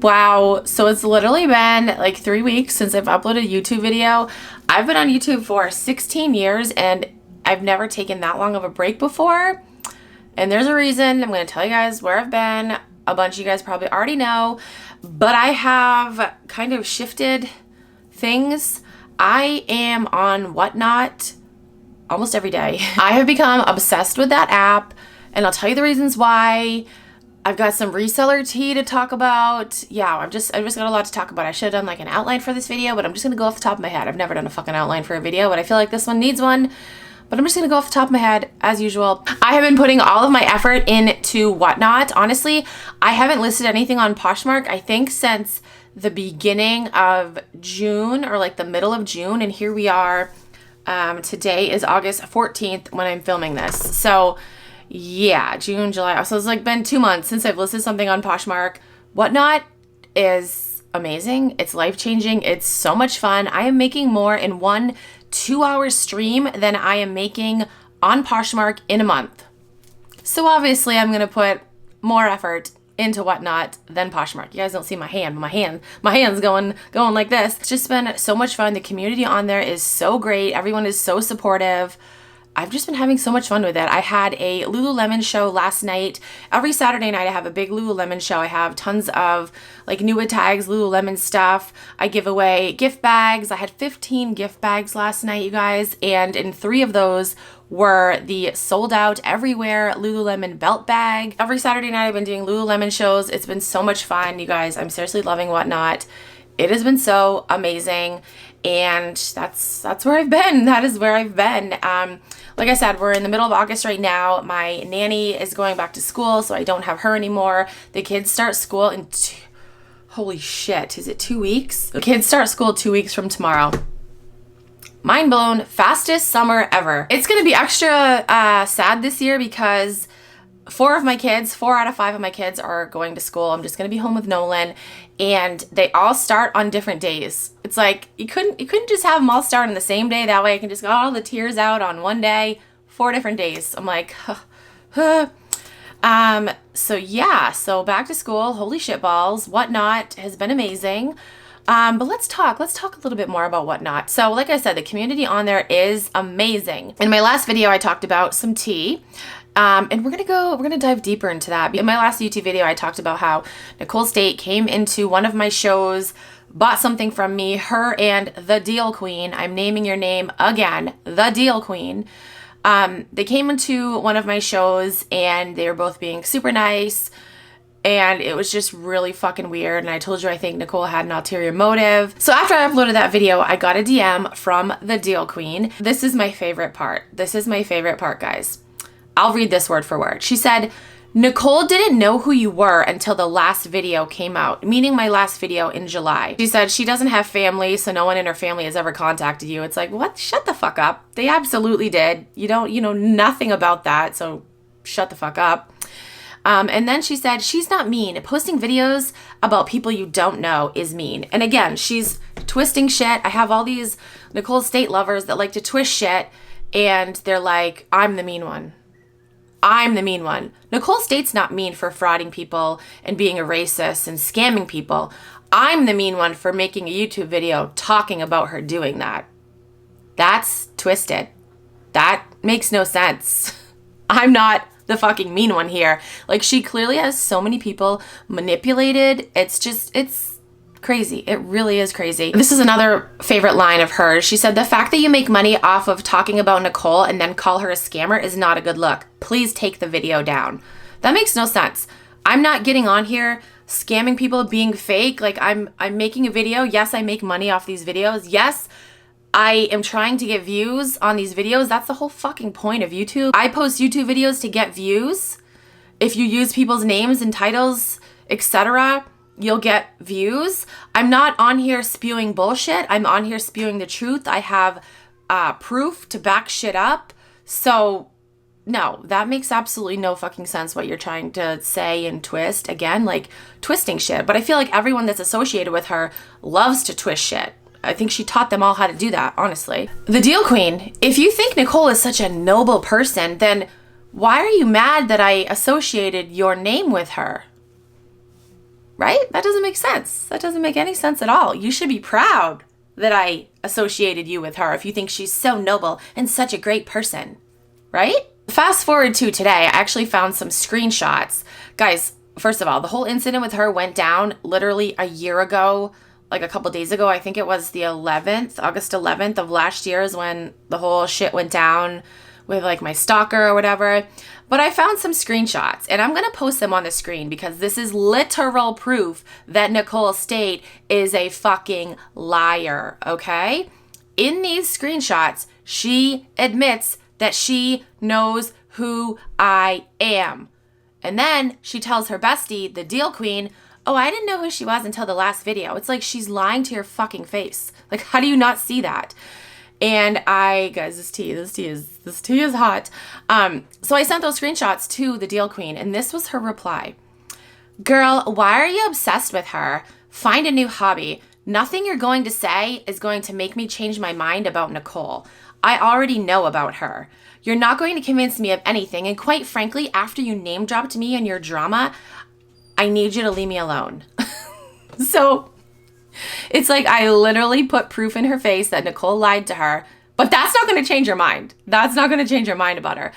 Wow, so it's literally been like 3 weeks since I've uploaded a YouTube video. I've been on YouTube for 16 years and I've never taken that long of a break before. And there's a reason. I'm going to tell you guys where I've been. A bunch of you guys probably already know, but I have kind of shifted things. I am on Whatnot almost every day. I have become obsessed with that app, and I'll tell you the reasons why. I've got some reseller tea to talk about. Yeah, I've just got a lot to talk about. I should have done like an outline for this video, but I'm just gonna go off the top of my head. I've never done a fucking outline for a video, but I feel like this one needs one. But I'm just gonna go off the top of my head as usual. I have been putting all of my effort into Whatnot. Honestly, I haven't listed anything on Poshmark, I think, since the beginning of June or like the middle of June. And here we are. Today is August 14th when I'm filming this. So yeah, June, July. So it's like been 2 months since I've listed something on Poshmark. Whatnot is amazing. It's life-changing. It's so much fun. I am making more in 1 2-hour stream than I am making on Poshmark in a month. So obviously I'm going to put more effort into Whatnot than Poshmark. You guys don't see my hand, but my hand's going like this. It's just been so much fun. The community on there is so great. Everyone is so supportive. I've just been having so much fun with it. I had a Lululemon show last night. Every Saturday night I have a big Lululemon show. I have tons of like new tags, Lululemon stuff. I give away gift bags. I had 15 gift bags last night, you guys, and in 3 of those were the sold out everywhere Lululemon belt bag. Every Saturday night I've been doing Lululemon shows. It's been so much fun, you guys. I'm seriously loving Whatnot. It has been so amazing, and that's where I've been. That is where I've been. Like I said, we're in the middle of August right now. My nanny is going back to school, so I don't have her anymore. The kids start school in holy shit, is it 2 weeks? The kids start school 2 weeks from tomorrow. Mind blown. Fastest summer ever. It's gonna be extra sad this year because 4 out of 5 of my kids are going to school. I'm just gonna be home with Nolan, and they all start on different days. It's like you couldn't just have them all start on the same day. That way I can just get all the tears out on one day, 4 different days. I'm like, so yeah, so back to school. Holy shit balls. Whatnot has been amazing. But let's talk a little bit more about Whatnot. So like I said, the community on there is amazing. In my last video, I talked about some tea. And we're gonna dive deeper into that. In my last YouTube video, I talked about how Nicole State came into one of my shows, bought something from me, her and the Deal Queen. I'm naming your name again, the Deal Queen. They came into one of my shows and they were both being super nice. And it was just really fucking weird. And I told you I think Nicole had an ulterior motive. So after I uploaded that video, I got a DM from the Deal Queen. This is my favorite part. This is my favorite part, guys. I'll read this word for word. She said, Nicole didn't know who you were until the last video came out, meaning my last video in July. She said she doesn't have family, so no one in her family has ever contacted you. It's like, what? Shut the fuck up. They absolutely did. You know nothing about that, so shut the fuck up. And then she said, she's not mean. Posting videos about people you don't know is mean. And again, she's twisting shit. I have all these Nicole State lovers that like to twist shit, and they're like, I'm the mean one. I'm the mean one. Nicole State's not mean for frauding people and being a racist and scamming people. I'm the mean one for making a YouTube video talking about her doing that. That's twisted. That makes no sense. I'm not the fucking mean one here. Like, she clearly has so many people manipulated. It's crazy. It really is crazy. This is another favorite line of hers. She said, the fact that you make money off of talking about Nicole and then call her a scammer is not a good look. Please take the video down. That makes no sense. I'm not getting on here scamming people, being fake. Like, I'm making a video. Yes, I make money off these videos. Yes, I am trying to get views on these videos. That's the whole fucking point of YouTube. I post YouTube videos to get views. If you use people's names and titles, etc., you'll get views. I'm not on here spewing bullshit. I'm on here spewing the truth. I have proof to back shit up. So no, that makes absolutely no fucking sense what you're trying to say and twist. Again, like twisting shit. But I feel like everyone that's associated with her loves to twist shit. I think she taught them all how to do that, honestly. The Deal Queen, if you think Nicole is such a noble person, then why are you mad that I associated your name with her? Right? That doesn't make sense. That doesn't make any sense at all. You should be proud that I associated you with her if you think she's so noble and such a great person, right? Fast forward to today, I actually found some screenshots. Guys, first of all, the whole incident with her went down literally a year ago, like a couple days ago. I think it was the 11th, August 11th of last year is when the whole shit went down with like my stalker or whatever. But I found some screenshots and I'm going to post them on the screen because this is literal proof that Nicole State is a fucking liar, okay? In these screenshots, she admits that she knows who I am. And then she tells her bestie, the deal queen, oh, I didn't know who she was until the last video. It's like she's lying to your fucking face. Like, how do you not see that? And guys, this tea is hot. So I sent those screenshots to the deal queen and this was her reply. Girl, why are you obsessed with her? Find a new hobby. Nothing you're going to say is going to make me change my mind about Nicole. I already know about her. You're not going to convince me of anything. And quite frankly, after you name dropped me and your drama, I need you to leave me alone. So it's like I literally put proof in her face that Nicole lied to her, but that's not going to change her mind. That's not going to change her mind about her.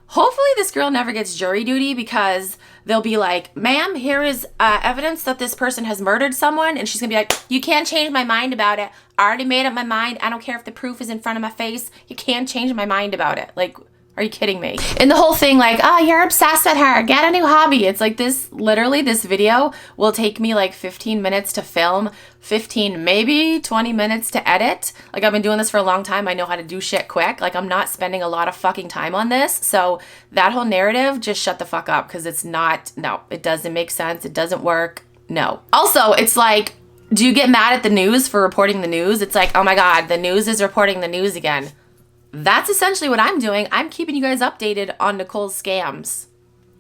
Hopefully this girl never gets jury duty because they'll be like, ma'am, here is evidence that this person has murdered someone. And she's going to be like, you can't change my mind about it. I already made up my mind. I don't care if the proof is in front of my face. You can't change my mind about it. Like, are you kidding me? And the whole thing like, oh, you're obsessed with her. Get a new hobby. It's like this, literally this video will take me like 15 minutes to film, 15, maybe 20 minutes to edit. Like I've been doing this for a long time. I know how to do shit quick. Like I'm not spending a lot of fucking time on this. So that whole narrative, just shut the fuck up because it's not, no, it doesn't make sense. It doesn't work. No. Also, it's like, do you get mad at the news for reporting the news? It's like, oh my God, the news is reporting the news again. That's essentially what I'm doing. I'm keeping you guys updated on Nicole's scams.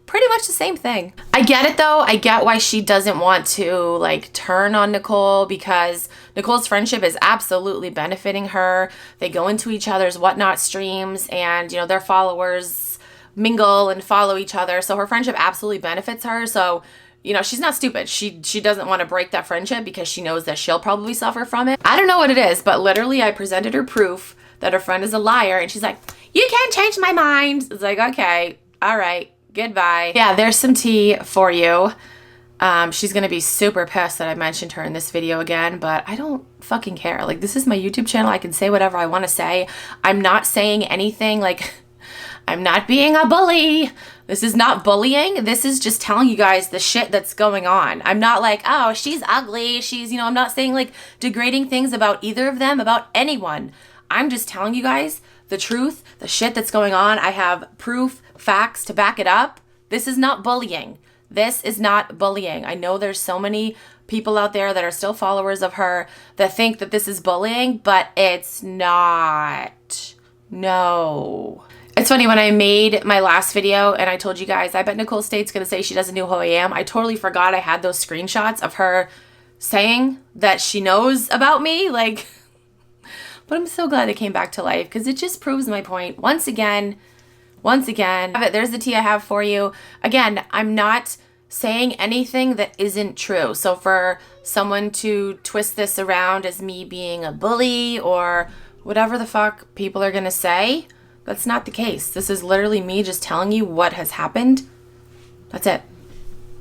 Pretty much the same thing. I get it though. I get why she doesn't want to like turn on Nicole because Nicole's friendship is absolutely benefiting her. They go into each other's whatnot streams and, you know, their followers mingle and follow each other. So her friendship absolutely benefits her. So, you know, she's not stupid. She doesn't want to break that friendship because she knows that she'll probably suffer from it. I don't know what it is, but literally I presented her proof that her friend is a liar and she's like, you can't change my mind. It's like, okay, all right, goodbye. Yeah, there's some tea for you. She's gonna be super pissed that I mentioned her in this video again, but I don't fucking care. Like, this is my YouTube channel. I can say whatever I want to say. I'm not saying anything like, I'm not being a bully. This is not bullying. This is just telling you guys the shit that's going on. I'm not like, oh, she's ugly. She's, you know, I'm not saying like degrading things about either of them, about anyone. I'm just telling you guys the truth, the shit that's going on. I have proof, facts to back it up. This is not bullying. This is not bullying. I know there's so many people out there that are still followers of her that think that this is bullying, but it's not. No. It's funny, when I made my last video and I told you guys, I bet Nicole State's gonna say she doesn't know who I am. I totally forgot I had those screenshots of her saying that she knows about me. Like, but I'm so glad it came back to life because it just proves my point. Once again, there's the tea I have for you. Again, I'm not saying anything that isn't true. So for someone to twist this around as me being a bully or whatever the fuck people are gonna say, that's not the case. This is literally me just telling you what has happened. That's it.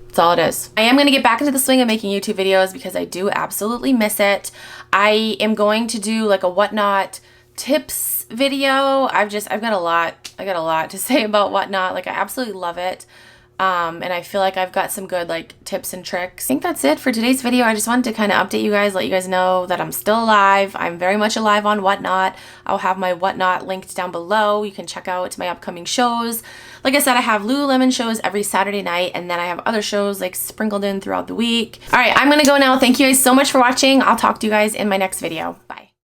That's all it is. I am going to get back into the swing of making YouTube videos because I do absolutely miss it. I am going to do like a whatnot tips video. I've got a lot to say about whatnot. Like, I absolutely love it. And I feel like I've got some good like tips and tricks. I think that's it for today's video. I just wanted to kind of update you guys, let you guys know that I'm still alive. I'm very much alive on Whatnot. I'll have my Whatnot linked down below. You can check out my upcoming shows. Like I said, I have Lululemon shows every Saturday night, and then I have other shows like sprinkled in throughout the week. All right, I'm gonna go now. Thank you guys so much for watching. I'll talk to you guys in my next video. Bye.